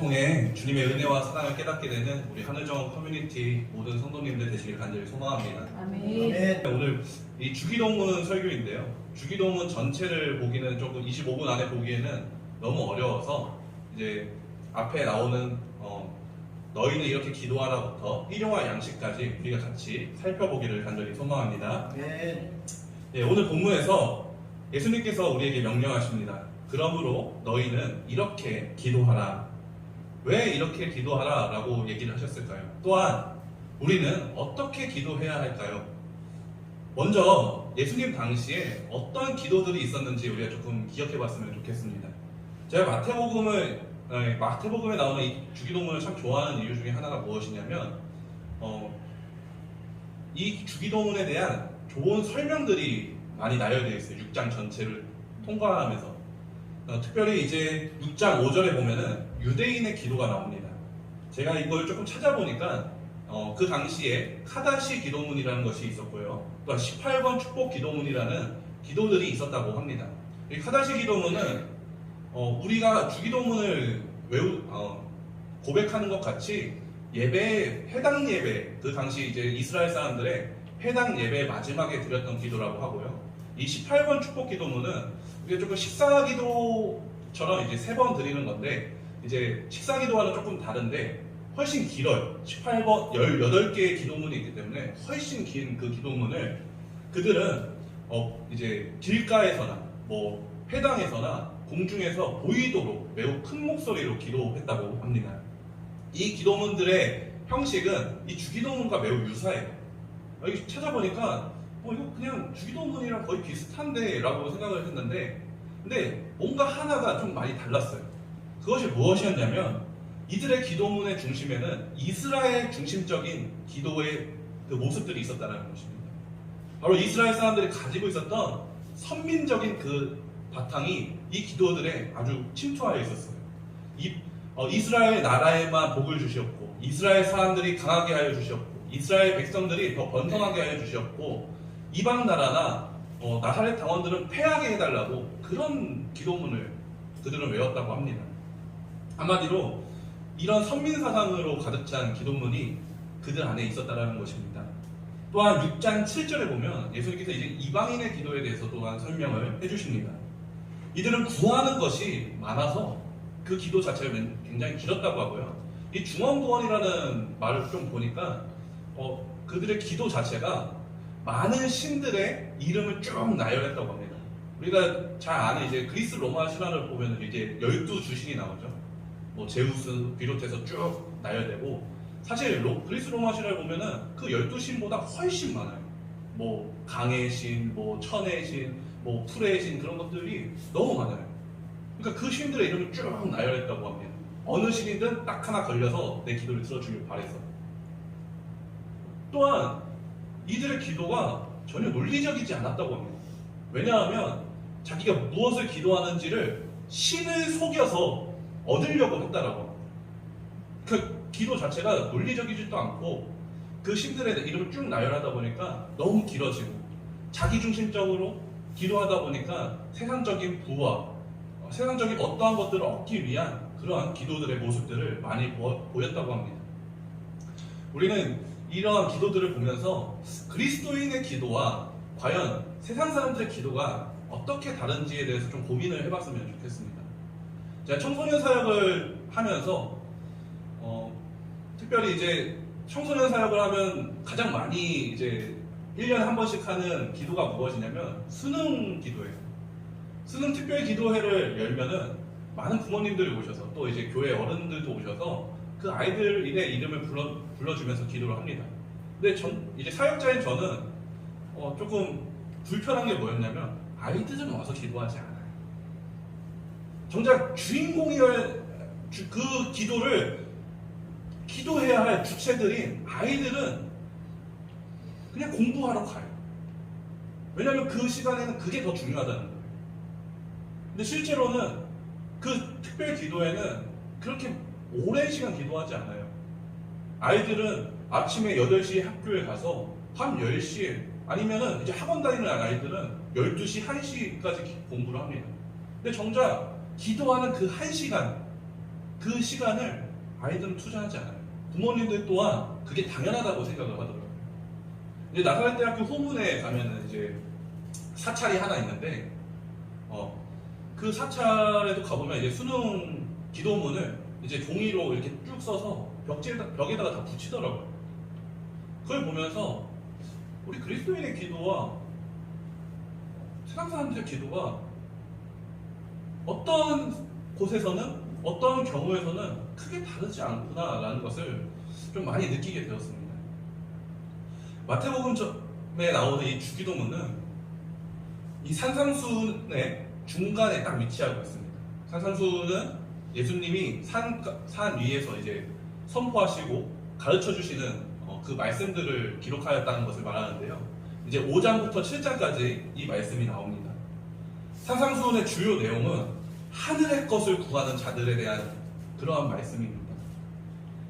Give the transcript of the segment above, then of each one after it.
통해 주님의 은혜와 사랑을 깨닫게 되는 우리 하늘정 커뮤니티 모든 성도님들 되시길 간절히 소망합니다. 아멘. 오늘 이 주기도문 설교인데요. 주기도문 전체를 보기는 조금 25분 안에 보기에는 너무 어려워서 이제 앞에 나오는 너희는 이렇게 기도하라부터 일용할 양식까지 우리가 같이 살펴보기를 간절히 소망합니다. 네, 오늘 본문에서 예수님께서 우리에게 명령하십니다. 그러므로 너희는 이렇게 기도하라. 왜 이렇게 기도하라 라고 얘기를 하셨을까요? 또한 우리는 어떻게 기도해야 할까요? 먼저 예수님 당시에 어떤 기도들이 있었는지 우리가 조금 기억해 봤으면 좋겠습니다. 제가 마태복음에 나오는 이 주기도문을 참 좋아하는 이유 중에 하나가 무엇이냐면 이 주기도문에 대한 좋은 설명들이 많이 나열되어 있어요. 6장 전체를 통과하면서 특별히 이제 6장 5절에 보면은 유대인의 기도가 나옵니다. 제가 이걸 조금 찾아보니까 그 당시에 카다시 기도문이라는 것이 있었고요. 또 18번 축복 기도문이라는 기도들이 있었다고 합니다. 이 카다시 기도문은 우리가 주기도문을 고백하는 것 같이 해당 예배, 그 당시 이제 이스라엘 사람들의 해당 예배 마지막에 드렸던 기도라고 하고요. 이 18번 축복 기도문은 이게 조금 식사 기도처럼 이제 3번 드리는 건데, 이제 식사 기도와는 조금 다른데 훨씬 길어요. 18번 18개의 기도문이 있기 때문에 훨씬 긴 그 기도문을 그들은 이제 길가에서나 회당에서나 공중에서 보이도록 매우 큰 목소리로 기도했다고 합니다. 이 기도문들의 형식은 이 주기도문과 매우 유사해요. 여기 찾아보니까 이거 그냥 주기도문이랑 거의 비슷한데 라고 생각을 했는데, 근데 뭔가 하나가 좀 많이 달랐어요. 그것이 무엇이었냐면 이들의 기도문의 중심에는 이스라엘 중심적인 기도의 그 모습들이 있었다는 것입니다. 바로 이스라엘 사람들이 가지고 있었던 선민적인 그 바탕이 이 기도들에 아주 침투하여 있었어요. 이스라엘 나라에만 복을 주셨고, 이스라엘 사람들이 강하게 하여 주셨고, 이스라엘 백성들이 더 번성하게 하여 주셨고, 이방 나라나 나사렛 당원들은 패하게 해달라고, 그런 기도문을 그들은 외웠다고 합니다. 한마디로 이런 선민사상으로 가득 찬 기도문이 그들 안에 있었다는 것입니다. 또한 6장 7절에 보면 예수님께서 이제 이방인의 기도에 대해서 또한 설명을 해주십니다. 이들은 구하는 것이 많아서 그 기도 자체가 굉장히 길었다고 하고요. 이 중언부언이라는 말을 좀 보니까 그들의 기도 자체가 많은 신들의 이름을 쭉 나열했다고 합니다. 우리가 잘 아는 이제 그리스 로마 신화를 보면 이제 12주신이 나오죠. 제우스 비롯해서 쭉 나열되고, 사실 그리스 로마 신화를 보면은 그 12신보다 훨씬 많아요. 강의 신, 천의 신, 풀의 신, 그런 것들이 너무 많아요. 그러니까 그 신들의 이름을 쭉 나열했다고 합니다. 어느 신이든 딱 하나 걸려서 내 기도를 들어주길 바랬어. 또한 이들의 기도가 전혀 논리적이지 않았다고 합니다. 왜냐하면 자기가 무엇을 기도하는지를 신을 속여서 얻으려고 했다라고 합니다. 그 기도 자체가 논리적이지도 않고 그 신들의 이름을 쭉 나열하다 보니까 너무 길어지고, 자기중심적으로 기도하다 보니까 세상적인 부와 세상적인 어떠한 것들을 얻기 위한 그러한 기도들의 모습들을 많이 보였다고 합니다. 우리는 이러한 기도들을 보면서 그리스도인의 기도와 과연 세상 사람들의 기도가 어떻게 다른지에 대해서 좀 고민을 해봤으면 좋겠습니다. 제가 청소년 사역을 하면서 특별히 이제 청소년 사역을 하면 가장 많이 이제 1년에 한 번씩 하는 기도가 무엇이냐면 수능 기도예요. 수능 특별 기도회를 열면은 많은 부모님들이 오셔서, 또 이제 교회 어른들도 오셔서 그 아이들의 이름을 불러주면서 기도를 합니다. 근데 이제 사역자인 저는 조금 불편한 게 뭐였냐면 아이들은 와서 기도하지 않아요. 정작 그 기도를 기도해야 할 주체들인 아이들은 그냥 공부하러 가요. 왜냐하면 그 시간에는 그게 더 중요하다는 거예요. 근데 실제로는 그 특별 기도회는 그렇게 오랜 시간 기도하지 않아요. 아이들은 아침에 8시에 학교에 가서 밤 10시에, 아니면은 이제 학원 다니는 아이들은 12시, 1시까지 공부를 합니다. 근데 정작 기도하는 그 1시간, 그 시간을 아이들은 투자하지 않아요. 부모님들 또한 그게 당연하다고 생각을 하더라고요. 이제 나사렛 대학교 후문에 가면은 이제 사찰이 하나 있는데, 그 사찰에도 가보면 이제 수능 기도문을 이제 종이로 이렇게 쭉 써서 벽에다가 다 붙이더라고요. 그걸 보면서 우리 그리스도인의 기도와 세상 사람들의 기도가 어떤 곳에서는 어떤 경우에서는 크게 다르지 않구나라는 것을 좀 많이 느끼게 되었습니다. 마태복음에 나오는 이 주기도문은 이 산상수훈의 중간에 딱 위치하고 있습니다. 산상수훈은 예수님이 산 위에서 이제 선포하시고 가르쳐 주시는 그 말씀들을 기록하였다는 것을 말하는데요. 이제 5장부터 7장까지 이 말씀이 나옵니다. 산상수훈의 주요 내용은 하늘의 것을 구하는 자들에 대한 그러한 말씀입니다.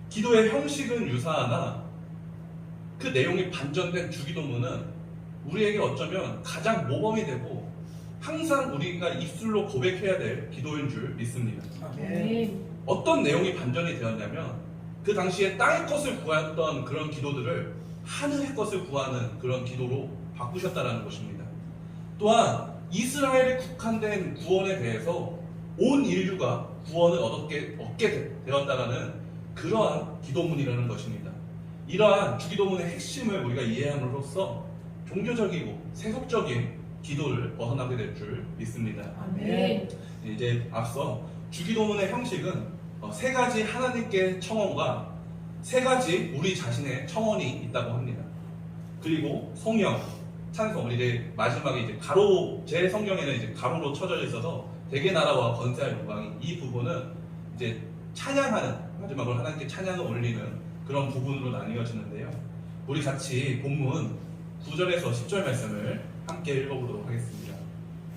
기도의 형식은 유사하나 그 내용이 반전된 주기도문은 우리에게 어쩌면 가장 모범이 되고 항상 우리가 입술로 고백해야 될 기도인 줄 믿습니다. 어떤 내용이 반전이 되었냐면 그 당시에 땅의 것을 구했던 그런 기도들을 하늘의 것을 구하는 그런 기도로 바꾸셨다는 것입니다. 또한 이스라엘에 국한된 구원에 대해서 온 인류가 구원을 얻게 되었다는 그러한 기도문이라는 것입니다. 이러한 주기도문의 핵심을 우리가 이해함으로써 종교적이고 세속적인 기도를 벗어나게 될 줄 믿습니다. 아멘. 이제 앞서 주기도문의 형식은 세 가지 하나님께 청원과 세 가지 우리 자신의 청원이 있다고 합니다. 그리고 성령, 찬송, 이제 마지막에 이제 가로, 제 성경에는 이제 가로로 쳐져 있어서 대개 나라와 건세할 영광이, 이 부분은 이제 찬양하는, 마지막으로 하나님께 찬양을 올리는 그런 부분으로 나뉘어지는데요. 우리 같이 본문 9절에서 10절 말씀을 함께 읽어보도록 하겠습니다.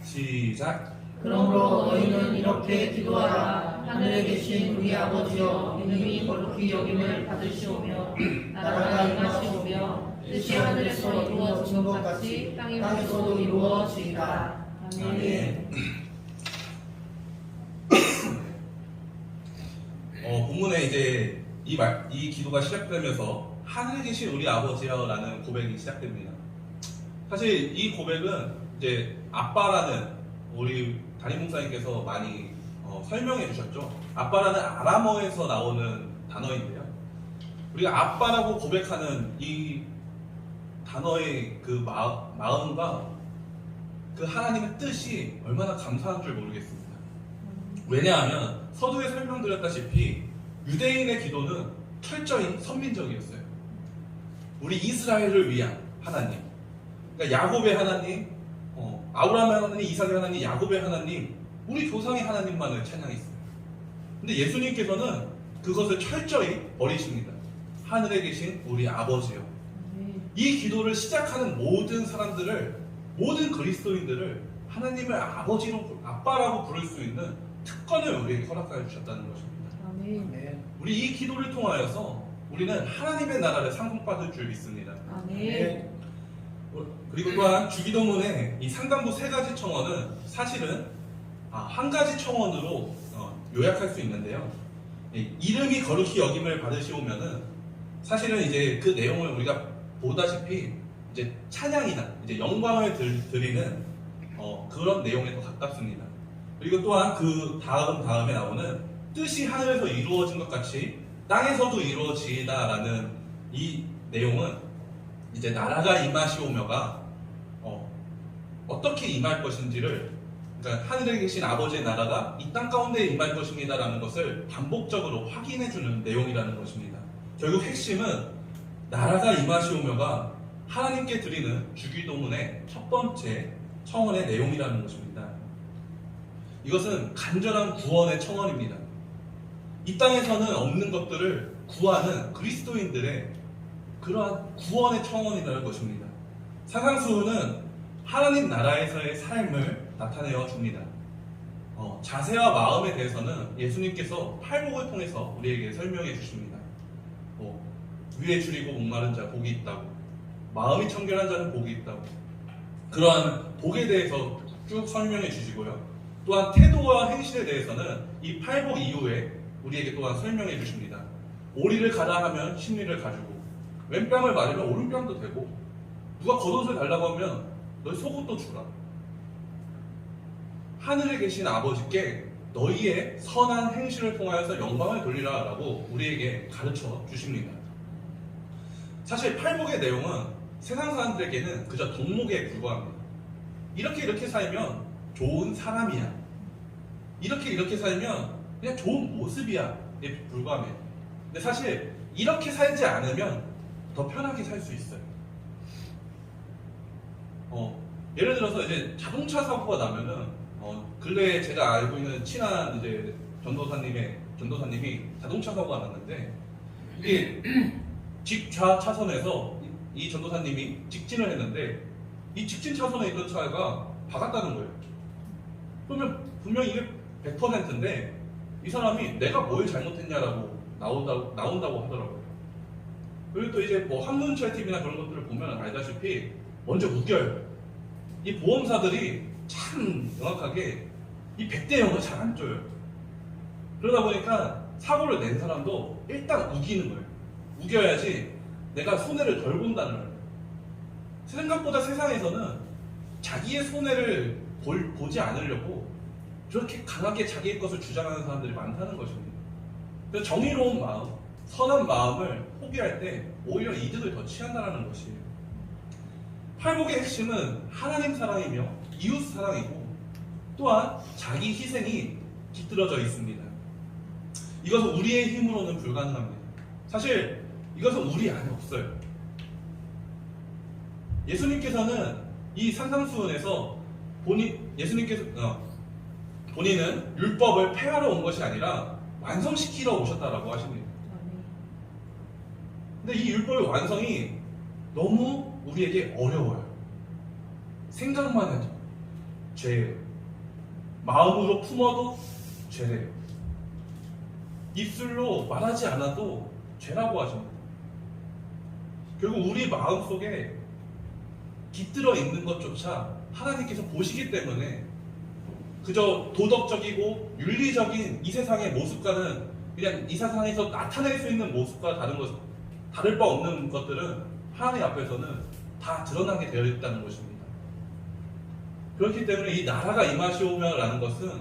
시작. 그러므로 너희는 이렇게 기도하라. 하늘에 계신 우리 아버지여, 이름이 거룩히 여김을 받으시오며 나라가 임하시오며 뜻이 하늘에서 이루어진 것 같이 땅에서도 이루어지리라. 아멘. 본문에 이제 이 기도가 시작되면서 하늘에 계신 우리 아버지여라는 고백이 시작됩니다. 사실 이 고백은 이제 아빠라는, 우리 담임 목사님께서 많이 설명해 주셨죠. 아빠라는 아람어에서 나오는 단어인데요. 우리가 아빠라고 고백하는 이 단어의 그 마음과 그 하나님의 뜻이 얼마나 감사한 줄 모르겠습니다. 왜냐하면 서두에 설명드렸다시피 유대인의 기도는 철저히 선민적이었어요. 우리 이스라엘을 위한 하나님, 그러니까 야곱의 하나님, 아브라함의 하나님, 이삭의 하나님, 야곱의 하나님, 우리 조상의 하나님만을 찬양했어요. 근데 예수님께서는 그것을 철저히 버리십니다. 하늘에 계신 우리 아버지요. 이 기도를 시작하는 모든 사람들을, 모든 그리스도인들을 하나님을 아빠라고 부를 수 있는 특권을 우리에게 허락하여 주셨다는 것입니다. 아멘. 우리 이 기도를 통하여서 우리는 하나님의 나라를 상속받을 줄 믿습니다. 아멘. 그리고 또한 주기도문의 이 상당부 세 가지 청원은 사실은 한 가지 청원으로 요약할 수 있는데요. 이름이 거룩히 여김을 받으시오면은 사실은 이제 그 내용을 우리가 보다시피 이제 찬양이나 이제 영광을 드리는 그런 내용에 더 가깝습니다. 그리고 또한 그 다음에 나오는 뜻이 하늘에서 이루어진 것 같이 땅에서도 이루어지다라는 이 내용은 이제 나라가 임하시오며가 어떻게 임할 것인지를, 그러니까 하늘에 계신 아버지의 나라가 이 땅 가운데 임할 것입니다라는 것을 반복적으로 확인해주는 내용이라는 것입니다. 결국 핵심은 나라가 임하시오며가 하나님께 드리는 주기도문의 첫 번째 청원의 내용이라는 것입니다. 이것은 간절한 구원의 청원입니다. 이 땅에서는 없는 것들을 구하는 그리스도인들의 그러한 구원의 청원이라는 것입니다. 산상수훈은 하나님 나라에서의 삶을 나타내어 줍니다. 자세와 마음에 대해서는 예수님께서 팔복을 통해서 우리에게 설명해 주십니다. 위에 줄이고 목마른 자 복이 있다고, 마음이 청결한 자는 복이 있다고, 그러한 복에 대해서 쭉 설명해 주시고요. 또한 태도와 행실에 대해서는 이 팔복 이후에 우리에게 또한 설명해 주십니다. 오리를 가라 하면 심리를 가지고, 왼뺨을 맞으면 오른뺨도 되고, 누가 겉옷을 달라고 하면 너희 속옷도 주라. 하늘에 계신 아버지께 너희의 선한 행실을 통하여서 영광을 돌리라 라고 우리에게 가르쳐 주십니다. 사실 팔복의 내용은 세상 사람들에게는 그저 덕목에 불과합니다. 이렇게 살면 좋은 사람이야. 이렇게 살면 그냥 좋은 모습이야. 에 불과합니다. 근데 사실 이렇게 살지 않으면 더 편하게 살 수 있어요. 예를 들어서 이제 자동차 사고가 나면은 근래에 제가 알고 있는 친한 이제 전도사님이 자동차 사고가 났는데, 이게 직좌 차선에서 이 전도사님이 직진을 했는데 이 직진 차선에 있던 차가 박았다는 거예요. 그러면 분명히 이게 100%인데 이 사람이 내가 뭘 잘못했냐라고 나온다고 하더라고요. 그리고 또 이제 뭐 한문철 TV나 그런 것들을 보면 알다시피 먼저 우겨요. 이 보험사들이 참 정확하게 이 100대 0을 잘 안 줘요. 그러다 보니까 사고를 낸 사람도 일단 우기는 거예요. 우겨야지 내가 손해를 덜 본다는 거예요. 생각보다 세상에서는 자기의 손해를 보지 않으려고 저렇게 강하게 자기의 것을 주장하는 사람들이 많다는 것입니다. 그래서 정의로운 마음, 선한 마음을 포기할 때 오히려 이득을 더 취한다는 것이에요. 팔복의 핵심은 하나님 사랑이며 이웃 사랑이고, 또한 자기 희생이 깃들어져 있습니다. 이것은 우리의 힘으로는 불가능합니다. 사실 이것은 우리 안에 없어요. 예수님께서는 이 산상수훈에서 본인은 율법을 폐하러 온 것이 아니라 완성시키러 오셨다라고 하십니다. 근데 이 율법의 완성이 너무 우리에게 어려워요. 생각만 해도 죄예요. 마음으로 품어도 죄래요. 입술로 말하지 않아도 죄라고 하십니다. 결국 우리 마음속에 깃들어 있는 것조차 하나님께서 보시기 때문에 그저 도덕적이고 윤리적인 이 세상의 모습과는, 그냥 이 세상에서 나타낼 수 있는 모습과 다를 바 없는 것들은 하나님 앞에서는 다 드러나게 되어 있다는 것입니다. 그렇기 때문에 이 나라가 임하시오며라는 것은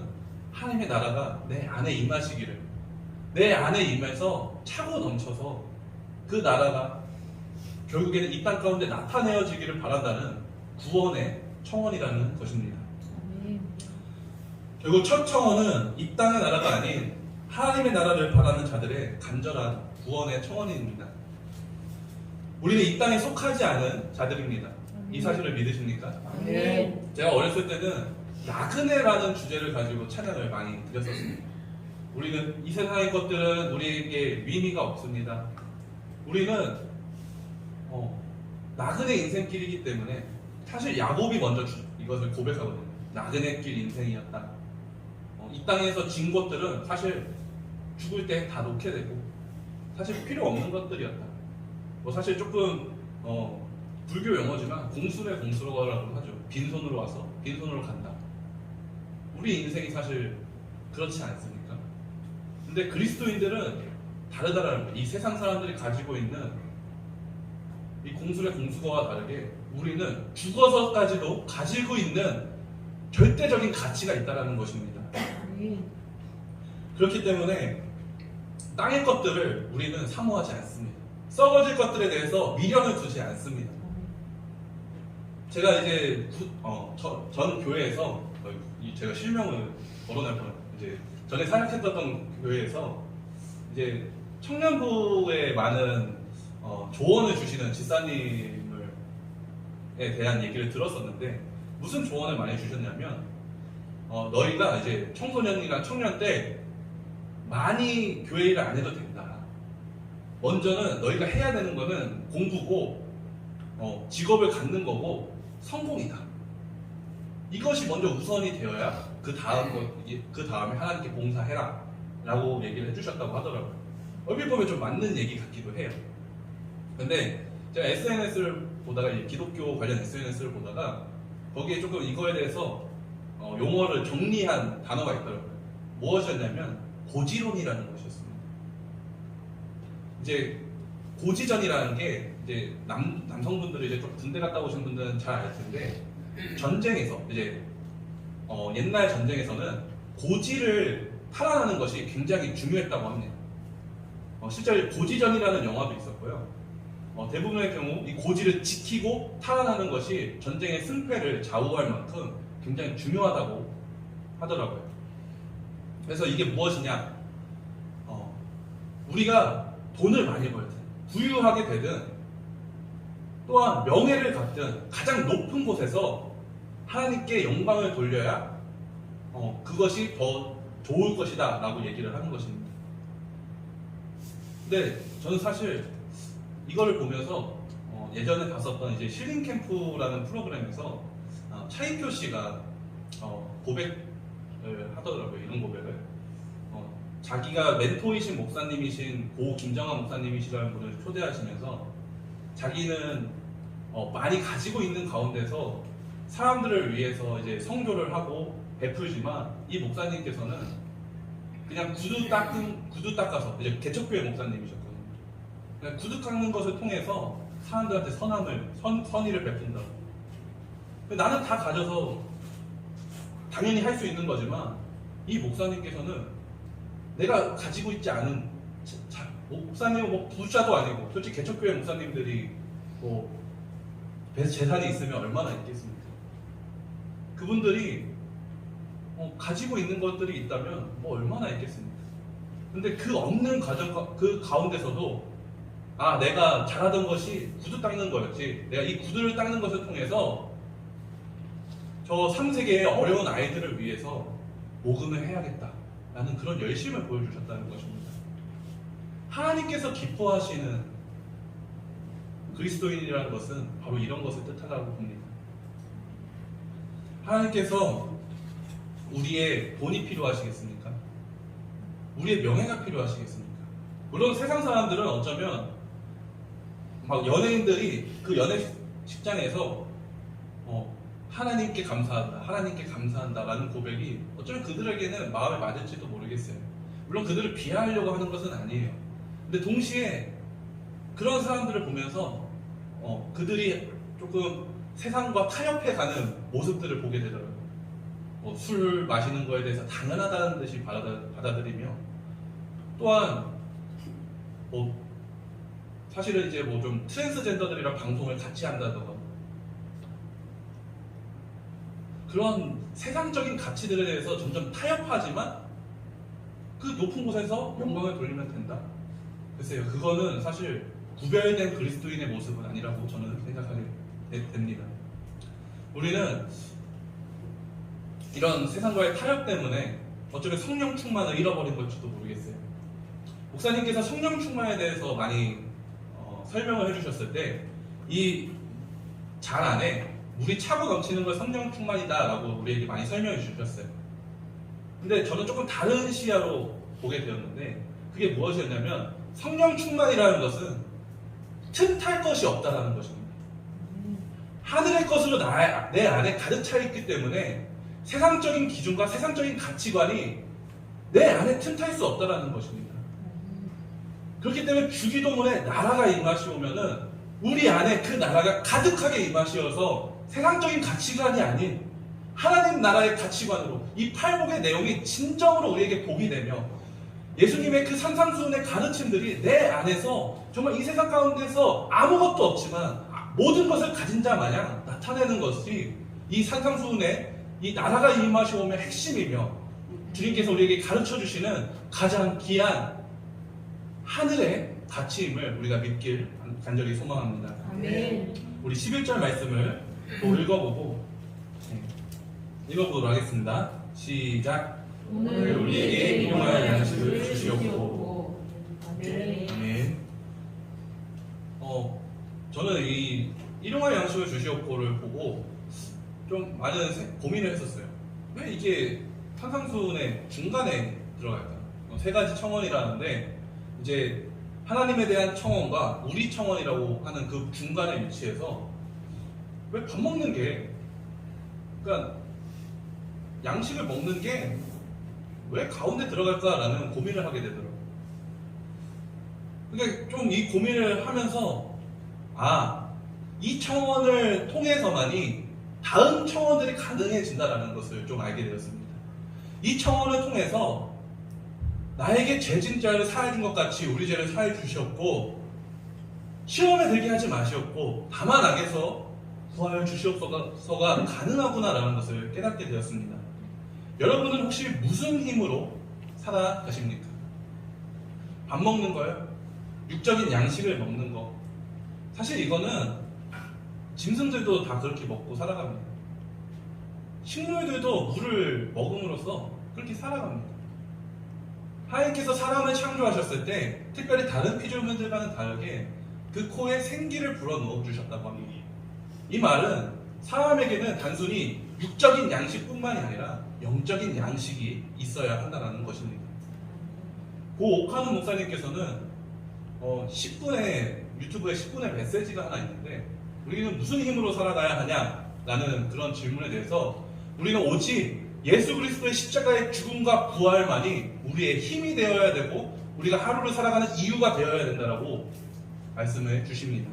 하나님의 나라가 내 안에 임하시기를, 내 안에 임해서 차고 넘쳐서 그 나라가 결국에는 이 땅 가운데 나타내어지기를 바란다는 구원의 청원이라는 것입니다. 결국 첫 청원은 이 땅의 나라가 아닌 하나님의 나라를 바라는 자들의 간절한 구원의 청원입니다. 우리는 이 땅에 속하지 않은 자들입니다. 이 사실을 믿으십니까? 네. 제가 어렸을 때는 나그네라는 주제를 가지고 찬양을 많이 드렸었습니다. 우리는 이 세상의 것들은 우리에게 의미가 없습니다. 우리는 나그네 인생길이기 때문에, 사실 야곱이 먼저 이것을 고백하거든요. 나그네길 인생이었다. 이 땅에서 진 것들은 사실 죽을 때 다 놓게 되고 사실 필요 없는 것들이었다. 사실 조금 불교 용어지만 공수래 공수로라고 하죠. 빈손으로 와서 빈손으로 간다. 우리 인생이 사실 그렇지 않습니까? 근데 그리스도인들은 다르다라는 거예요. 이 세상 사람들이 가지고 있는 이 공수래 공수거와 다르게 우리는 죽어서까지도 가지고 있는 절대적인 가치가 있다는 것입니다. 그렇기 때문에 땅의 것들을 우리는 사모하지 않습니다. 썩어질 것들에 대해서 미련을 두지 않습니다. 제가 이제 전 교회에서 제가 실명을 거론할 뻔, 이제 전에 사역했던 교회에서 이제 청년부에 많은 조언을 주시는 집사님에 대한 얘기를 들었었는데, 무슨 조언을 많이 주셨냐면 너희가 이제 청소년이나 청년 때 많이 교회 일을 안 해도 된다. 먼저는 너희가 해야 되는 거는 공부고 직업을 갖는 거고 성공이다. 이것이 먼저 우선이 되어야 그 다음에 하나님께 봉사해라 라고 얘기를 해주셨다고 하더라고요. 얼핏 보면 좀 맞는 얘기 같기도 해요. 근데 제가 SNS를 보다가, 기독교 관련 SNS를 보다가 거기에 조금 이거에 대해서 용어를 정리한 단어가 있더라고요. 무엇이었냐면 고지론이라는 것이었습니다. 이제 고지전이라는 게 이제 남성분들이 이제 좀 군대 갔다 오신 분들은 잘 알 텐데 전쟁에서 이제 옛날 전쟁에서는 고지를 탈환하는 것이 굉장히 중요했다고 합니다. 실제 고지전이라는 영화도 있었고요. 대부분의 경우 이 고지를 지키고 탈환하는 것이 전쟁의 승패를 좌우할 만큼 굉장히 중요하다고 하더라고요. 그래서 이게 무엇이냐? 우리가 돈을 많이 벌든 부유하게 되든 또한 명예를 갖든 가장 높은 곳에서 하나님께 영광을 돌려야 그것이 더 좋을 것이다 라고 얘기를 하는 것입니다. 근데 저는 사실 이거를 보면서 예전에 봤었던 이제 힐링 캠프라는 프로그램에서 차인표 씨가 고백을 하더라고요. 이런 고백을 자기가 멘토이신 목사님이신 고 김정환 목사님이시라는 분을 초대하시면서 자기는 많이 가지고 있는 가운데서 사람들을 위해서 이제 선교를 하고 베풀지만 이 목사님께서는 그냥 구두 닦아서 이제 개척교회 목사님이셨거든요. 그냥 구두 닦는 것을 통해서 사람들한테 선의를 베푼다고. 나는 다 가져서 당연히 할 수 있는 거지만 이 목사님께서는 내가 가지고 있지 않은 목사님은 뭐 부자도 아니고 솔직히 개척교회 목사님들이 뭐 재산이 있으면 얼마나 있겠습니까? 그분들이 가지고 있는 것들이 있다면 뭐 얼마나 있겠습니까? 근데 그 없는 그 가운데서도 내가 잘하던 것이 구두 닦는 거였지, 내가 이 구두를 닦는 것을 통해서 저 3세계의 어려운 아이들을 위해서 모금을 해야겠다 라는 그런 열심을 보여주셨다는 것입니다. 하나님께서 기뻐하시는 그리스도인이라는 것은 바로 이런 것을 뜻하다고 봅니다. 하나님께서 우리의 돈이 필요하시겠습니까? 우리의 명예가 필요하시겠습니까? 물론 세상 사람들은 어쩌면 막 연예인들이 그 연애식장에서 하나님께 감사한다, 하나님께 감사한다 라는 고백이 어쩌면 그들에게는 마음에 맞을지도 모르겠어요. 물론 그들을 비하하려고 하는 것은 아니에요. 근데 동시에 그런 사람들을 보면서 그들이 조금 세상과 타협해 가는 모습들을 보게 되더라고요. 술 마시는 거에 대해서 당연하다는 듯이 받아들이며, 또한 사실은 이제 좀 트랜스젠더들이랑 방송을 같이 한다던가 그런 세상적인 가치들에 대해서 점점 타협하지만 그 높은 곳에서 영광을 돌리면 된다. 글쎄요, 그거는 사실 구별된 그리스도인의 모습은 아니라고 저는 생각하게 됩니다. 우리는 이런 세상과의 타협 때문에 어쩌면 성령 충만을 잃어버린 걸지도 모르겠어요. 목사님께서 성령 충만에 대해서 많이 설명을 해주셨을 때 이 잔 안에 물이 차고 넘치는 걸 성령 충만이다 라고 우리에게 많이 설명해 주셨어요. 근데 저는 조금 다른 시야로 보게 되었는데, 그게 무엇이었냐면 성령 충만이라는 것은 틈탈 것이 없다라는 것입니다. 하늘의 것으로 내 안에 가득 차 있기 때문에 세상적인 기준과 세상적인 가치관이 내 안에 틈탈 수 없다라는 것입니다. 그렇기 때문에 주기도문에 나라가 임하시오면은 우리 안에 그 나라가 가득하게 임하시어서 세상적인 가치관이 아닌 하나님 나라의 가치관으로 이 팔복의 내용이 진정으로 우리에게 복이 되며, 예수님의 그 산상수훈의 가르침들이 내 안에서 정말 이 세상 가운데서 아무것도 없지만 모든 것을 가진 자 마냥 나타내는 것이 이 산상수훈의 이 나라가 임하시오면 핵심이며, 주님께서 우리에게 가르쳐 주시는 가장 귀한 하늘의 가치임을 우리가 믿길 간절히 소망합니다. 아멘. 우리 11절 말씀을 또 읽어보도록 하겠습니다. 시작. 오늘 우리에게 일용할 양식을 주시옵고. 아멘. 아멘. 저는 이 일용할 양식을 주시옵고를 보고 좀 많은 고민을 했었어요. 왜 이게 산상수훈의 중간에 들어갈까? 세 가지 청원이라는데 이제 하나님에 대한 청원과 우리 청원이라고 하는 그 중간에 위치해서 왜 밥 먹는 게, 그러니까 양식을 먹는 게 왜 가운데 들어갈까라는 고민을 하게 되더라고요. 근데 좀 이 고민을 하면서 이 청원을 통해서만이 다음 청원들이 가능해진다라는 것을 좀 알게 되었습니다. 이 청원을 통해서 나에게 죄진 자를 사해 준 것 같이 우리 죄를 사해 주시었고 시험에 들게 하지 마시었고 다만 악에서 구하여 주시옵소서가 가능하구나라는 것을 깨닫게 되었습니다. 여러분은 혹시 무슨 힘으로 살아가십니까? 밥 먹는 거요? 육적인 양식을 먹는 거. 사실 이거는 짐승들도 다 그렇게 먹고 살아갑니다. 식물들도 물을 먹음으로써 그렇게 살아갑니다. 하나님께서 사람을 창조하셨을 때 특별히 다른 피조물들과는 다르게 그 코에 생기를 불어넣어 주셨다고 합니다. 이 말은 사람에게는 단순히 육적인 양식뿐만이 아니라 영적인 양식이 있어야 한다는 것입니다. 고 오카노 목사님께서는 10분의 유튜브에 10분의 메시지가 하나 있는데 우리는 무슨 힘으로 살아가야 하냐라는 그런 질문에 대해서 우리는 오직 예수 그리스도의 십자가의 죽음과 부활만이 우리의 힘이 되어야 되고 우리가 하루를 살아가는 이유가 되어야 된다라고 말씀해 주십니다.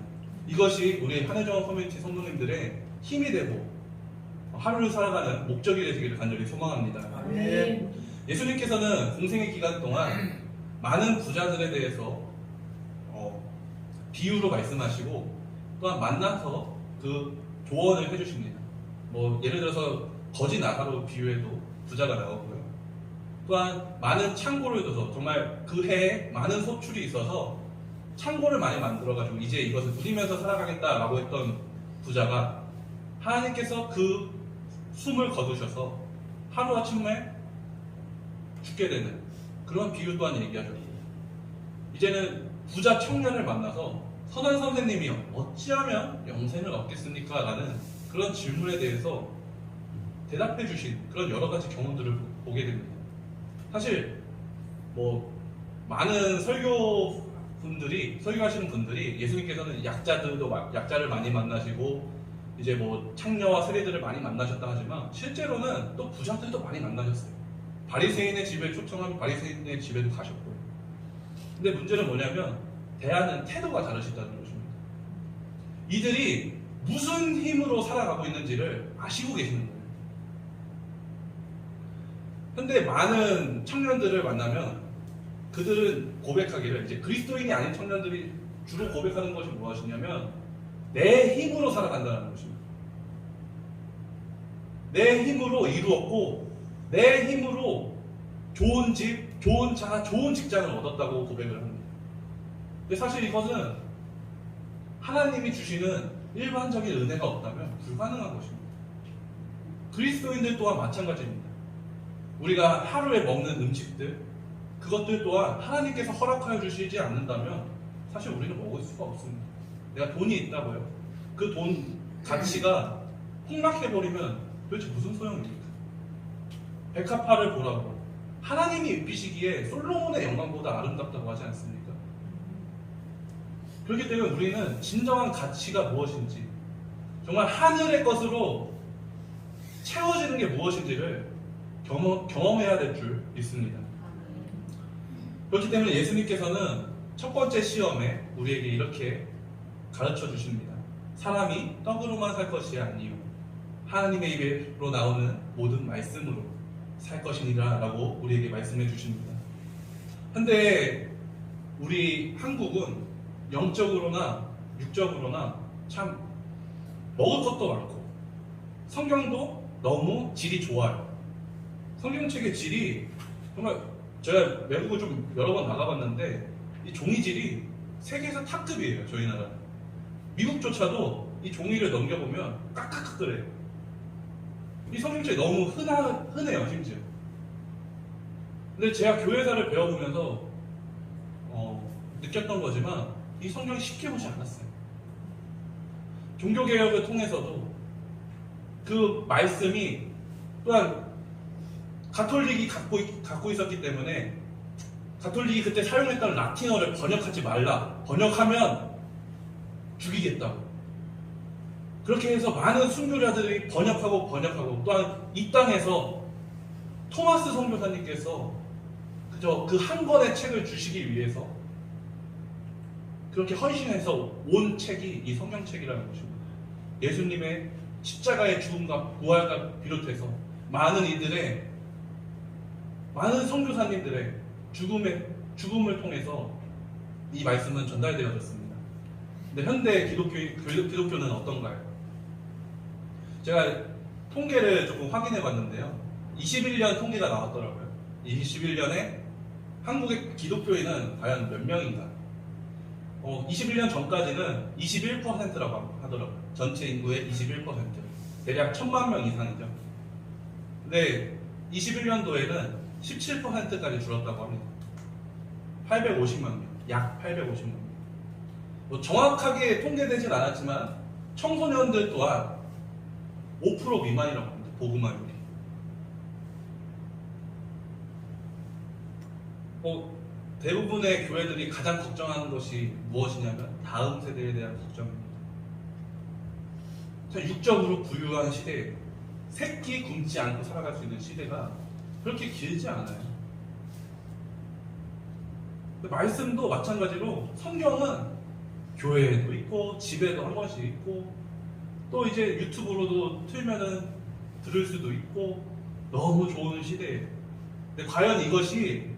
이것이 우리 한혜정 커뮤니티 성도님들의 힘이 되고 하루를 살아가는 목적이 되시기를 간절히 소망합니다. 아멘. 예수님께서는 공생의 기간 동안 많은 부자들에 대해서 비유로 말씀하시고 또한 만나서 그 조언을 해주십니다. 예를 들어서 거지 나가로 비유해도 부자가 나오고요. 또한 많은 창고를 둬서 정말 그 해에 많은 소출이 있어서 창고를 많이 만들어가지고 이제 이것을 누리면서 살아가겠다라고 했던 부자가 하나님께서 그 숨을 거두셔서 하루아침에 죽게 되는 그런 비유 또한 얘기하셨고 이제는 부자 청년을 만나서 선한 선생님이 어찌하면 영생을 얻겠습니까? 라는 그런 질문에 대해서 대답해 주신 그런 여러 가지 경험들을 보게 됩니다. 사실 많은 설교하시는 분들이 예수님께서는 약자를 많이 만나시고 이제 창녀와 세리들을 많이 만나셨다 하지만 실제로는 또 부자들도 많이 만나셨어요. 바리새인의 집에 초청하면 바리새인의 집에도 가셨고요. 근데 문제는 뭐냐면 대하는 태도가 다르시다는 것입니다. 이들이 무슨 힘으로 살아가고 있는지를 아시고 계시는 거예요. 근데 많은 청년들을 만나면 그들은 고백하기를 이제 그리스도인이 아닌 청년들이 주로 고백하는 것이 무엇이냐면 내 힘으로 살아간다는 것입니다. 내 힘으로 이루었고 내 힘으로 좋은 집, 좋은 차, 좋은 직장을 얻었다고 고백을 합니다. 근데 사실 이것은 하나님이 주시는 일반적인 은혜가 없다면 불가능한 것입니다. 그리스도인들 또한 마찬가지입니다. 우리가 하루에 먹는 음식들 그것들 또한 하나님께서 허락하여 주시지 않는다면 사실 우리는 먹을 수가 없습니다. 내가 돈이 있다고요. 그 돈 가치가 폭락해버리면 도대체 무슨 소용입니까? 백합화를 보라고 하나님이 입히시기에 솔로몬의 영광보다 아름답다고 하지 않습니까? 그렇기 때문에 우리는 진정한 가치가 무엇인지 정말 하늘의 것으로 채워지는 게 무엇인지를 경험해야 될 줄 믿습니다. 그렇기 때문에 예수님께서는 첫 번째 시험에 우리에게 이렇게 가르쳐 주십니다. 사람이 떡으로만 살 것이 아니요 하나님의 입으로 나오는 모든 말씀으로 살 것이니라 라고 우리에게 말씀해 주십니다. 근데 우리 한국은 영적으로나 육적으로나 참 먹을 것도 많고 성경도 너무 질이 좋아요. 성경책의 질이 정말 제가 외국을 좀 여러 번 나가봤는데 이 종이질이 세계에서 탑급이에요. 저희 나라 미국조차도 이 종이를 넘겨보면 까까까그래요. 이 성경책이 너무 흔해요. 심지어. 근데 제가 교회사를 배워보면서 느꼈던 거지만 이 성경이 쉽게 보지 않았어요. 종교개혁을 통해서도 그 말씀이 또한 가톨릭이 갖고 있었기 때문에 가톨릭이 그때 사용했던 라틴어를 번역하지 말라. 번역하면 죽이겠다고. 그렇게 해서 많은 순교자들이 번역하고 또한 이 땅에서 토마스 선교사님께서 그저 그 한 권의 책을 주시기 위해서 그렇게 헌신해서 온 책이 이 성경책이라는 것입니다. 예수님의 십자가의 죽음과 부활과 비롯해서 많은 선교사님들의 죽음을 통해서 이 말씀은 전달되어졌습니다. 근데 현대 기독교는 어떤가요? 제가 통계를 조금 확인해 봤는데요. 21년 통계가 나왔더라고요. 21년에 한국의 기독교인은 과연 몇 명인가? 21년 전까지는 21%라고 하더라고요. 전체 인구의 21%. 대략 1000만 명 이상이죠. 근데 21년도에는 17%까지 줄었다고 합니다. 850만 명. 약 850만 명. 뭐 정확하게 통계되진 않았지만 청소년들 또한 5% 미만이라고 합니다. 복음화율이. 대부분의 교회들이 가장 걱정하는 것이 무엇이냐면 다음 세대에 대한 걱정입니다. 육적으로 부유한 시대에 새끼 굶지 않고 살아갈 수 있는 시대가 그렇게 길지 않아요. 말씀도 마찬가지로 성경은 교회에도 있고 집에도 한 번씩 있고 또 이제 유튜브로도 틀면은 들을 수도 있고 너무 좋은 시대예요. 근데 과연 이것이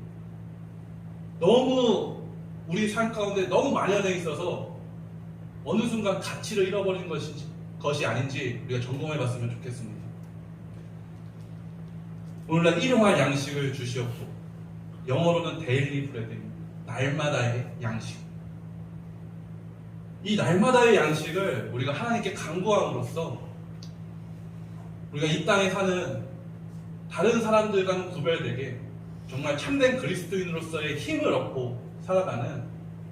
너무 우리 삶 가운데 너무 만연해 있어서 어느 순간 가치를 잃어버린 것이 아닌지 우리가 점검해 봤으면 좋겠습니다. 오늘날 일용할 양식을 주시옵고, 영어로는 데일리 브레드입니다. 날마다의 양식. 이 날마다의 양식을 우리가 하나님께 간구함으로써 우리가 이 땅에 사는 다른 사람들과는 구별되게 정말 참된 그리스도인으로서의 힘을 얻고 살아가는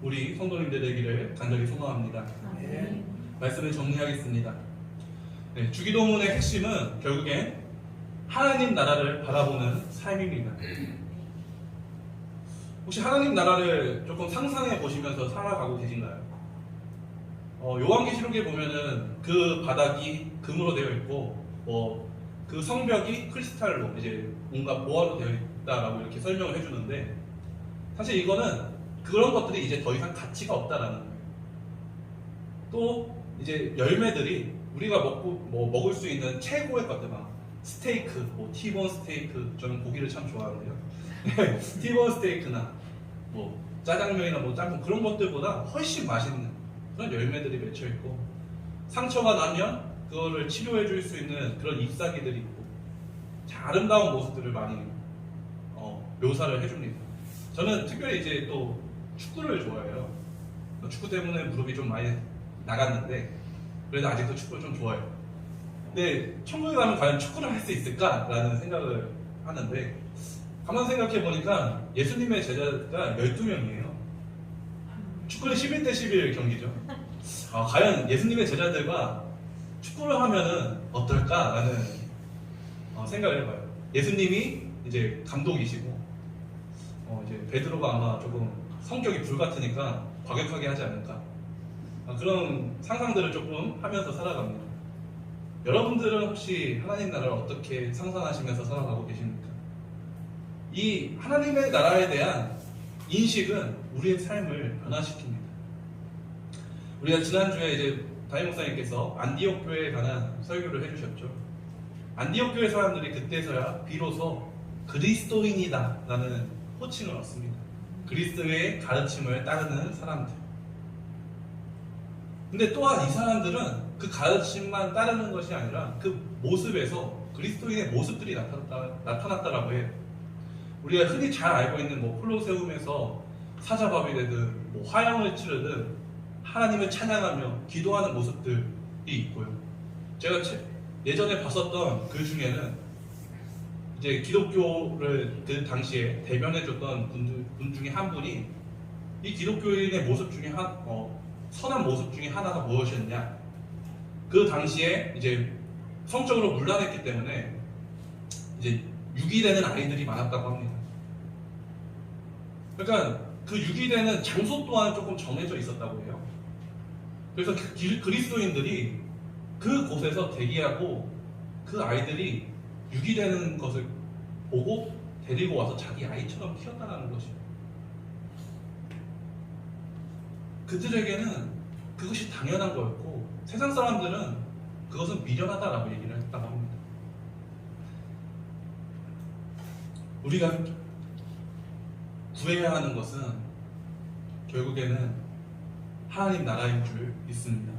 우리 성도님들 되기를 간절히 소망합니다. 네. 말씀을 정리하겠습니다. 네, 주기도문의 핵심은 결국엔 하나님 나라를 바라보는 삶입니다. 혹시 하나님 나라를 조금 상상해 보시면서 살아가고 계신가요? 요한계시록에 보면은 그 바닥이 금으로 되어 있고, 그 성벽이 크리스탈로 이제 뭔가 보화로 되어 있다라고 이렇게 설명을 해주는데, 사실 이거는 그런 것들이 이제 더 이상 가치가 없다라는 거예요. 또 이제 열매들이 우리가 먹을 수 있는 최고의 것들, 막 스테이크, 티본 스테이크, 저는 고기를 참 좋아하는데요. 티본 스테이크나 짜장면이나 짬뽕 그런 것들보다 훨씬 맛있는 그런 열매들이 맺혀 있고, 상처가 나면 그거를 치료해 줄 수 있는 그런 잎사귀들이 있고, 아름다운 모습들을 많이 묘사를 해줍니다. 저는 특별히 이제 또 축구를 좋아해요. 축구 때문에 무릎이 좀 많이 나갔는데 그래도 아직도 축구를 좀 좋아해요. 근데 천국에 가면 과연 축구를 할 수 있을까라는 생각을 하는데, 가만 생각해 보니까 예수님의 제자가 12명이에요. 축구는 11대 11 경기죠. 과연 예수님의 제자들과 축구를 하면은 어떨까라는 생각을 해봐요. 예수님이 이제 감독이시고, 이제 베드로가 아마 조금 성격이 불같으니까 과격하게 하지 않을까. 그런 상상들을 조금 하면서 살아갑니다. 여러분들은 혹시 하나님 나라를 어떻게 상상하시면서 살아가고 계십니까? 이 하나님의 나라에 대한 인식은 우리의 삶을 변화시킵니다. 우리가 지난주에 이제 담임 목사님께서 안디옥 교회에 관한 설교를 해주셨죠. 안디옥 교회 사람들이 그때서야 비로소 그리스도인이다 라는 호칭을 얻습니다. 그리스도의 가르침을 따르는 사람들. 근데 또한 이 사람들은 그 가르침만 따르는 것이 아니라 그 모습에서 그리스도인의 모습들이 나타났다라고 해요. 우리가 흔히 잘 알고 있는 콜로세움에서 사자밥이 되든 화형을 치르든 하나님을 찬양하며 기도하는 모습들이 있고요. 제가 예전에 봤었던 글 중에는 이제 기독교를 그 당시에 대변해줬던 분 중에 한 분이 이 기독교인의 모습 중에 선한 모습 중에 하나가 무엇이었냐? 그 당시에 이제 성적으로 문란했기 때문에 이제 유기되는 아이들이 많았다고 합니다. 그러니까 그 유기되는 장소 또한 조금 정해져 있었다고 해요. 그래서 그리스도인들이 그 곳에서 대기하고 그 아이들이 유기되는 것을 보고 데리고 와서 자기 아이처럼 키웠다는 것이에요. 그들에게는 그것이 당연한 거였고 세상 사람들은 그것은 미련하다라고 얘기를 했다고 합니다. 우리가 구해야 하는 것은 결국에는 하나님 나라인 줄 믿습니다.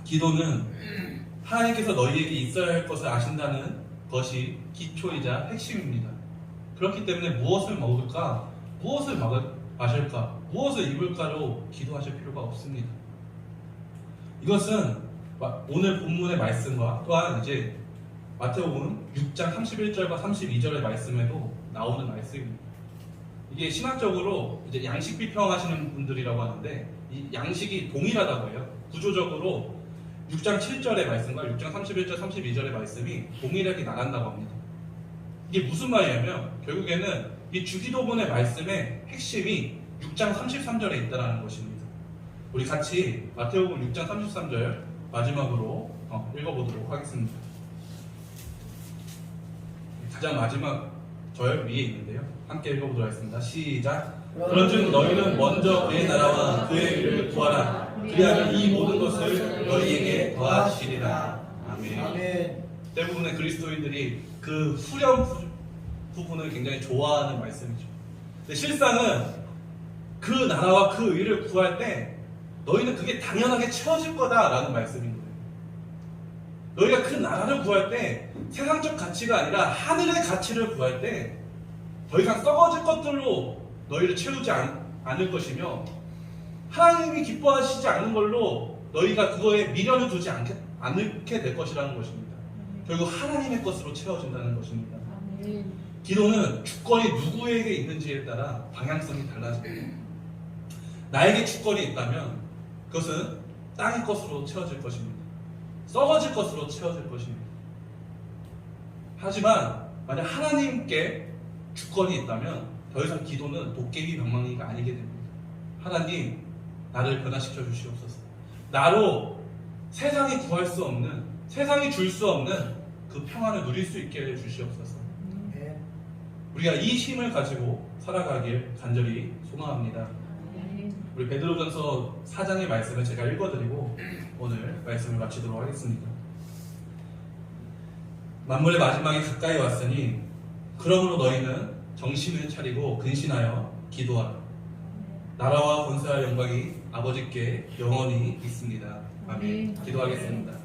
기도는 하나님께서 너희에게 있어야 할 것을 아신다는 것이 기초이자 핵심입니다. 그렇기 때문에 무엇을 먹을까, 무엇을 마실까, 무엇을 입을까로 기도하실 필요가 없습니다. 이것은 오늘 본문의 말씀과 또한 이제 마태복음 6장 31절과 32절의 말씀에도 나오는 말씀입니다. 이게 신학적으로 이제 양식 비평하시는 분들이라고 하는데 이 양식이 동일하다고 해요. 구조적으로 6장 7절의 말씀과 6장 31절, 32절의 말씀이 동일하게 나간다고 합니다. 이게 무슨 말이냐면 결국에는 이 주기도문의 말씀의 핵심이 6장 33절에 있다는 것입니다. 우리 같이 마태복음 6장 33절 마지막으로 읽어보도록 하겠습니다. 가장 마지막 절 위에 있는데요. 함께 읽어보도록 하겠습니다. 시작. 그런즉 너희는 먼저 그의 나라와 그의 의를 구하라. 그리하면 이 모든 것을 너희에게 더하시리라. 아멘. 대부분의 그리스도인들이 그 후렴 부분을 굉장히 좋아하는 말씀이죠. 근데 실상은 그 나라와 그 의를 구할 때 너희는 그게 당연하게 채워질 거다라는 말씀인 거예요. 너희가 그 나라를 구할 때 세상적 가치가 아니라 하늘의 가치를 구할 때 더 이상 썩어질 것들로 너희를 채우지 않을 것이며 하나님이 기뻐하시지 않는 걸로 너희가 그거에 미련을 두지 않게 될 것이라는 것입니다. 결국 하나님의 것으로 채워진다는 것입니다. 기도는 주권이 누구에게 있는지에 따라 방향성이 달라집니다. 나에게 주권이 있다면 그것은 땅의 것으로 채워질 것입니다. 썩어질 것으로 채워질 것입니다. 하지만 만약 하나님께 주권이 있다면 더 이상 기도는 도깨비 방망이가 아니게 됩니다. 하나님, 나를 변화시켜 주시옵소서. 나로 세상이 구할 수 없는, 세상이 줄 수 없는 그 평안을 누릴 수 있게 해 주시옵소서. 우리가 이 힘을 가지고 살아가길 간절히 소망합니다. 우리 베드로전서 4장의 말씀을 제가 읽어드리고 오늘 말씀을 마치도록 하겠습니다. 만물의 마지막이 가까이 왔으니 그러므로 너희는 정신을 차리고 근신하여 기도하라. 나라와 권세와 영광이 아버지께 영원히 있습니다. 아멘. 기도하겠습니다.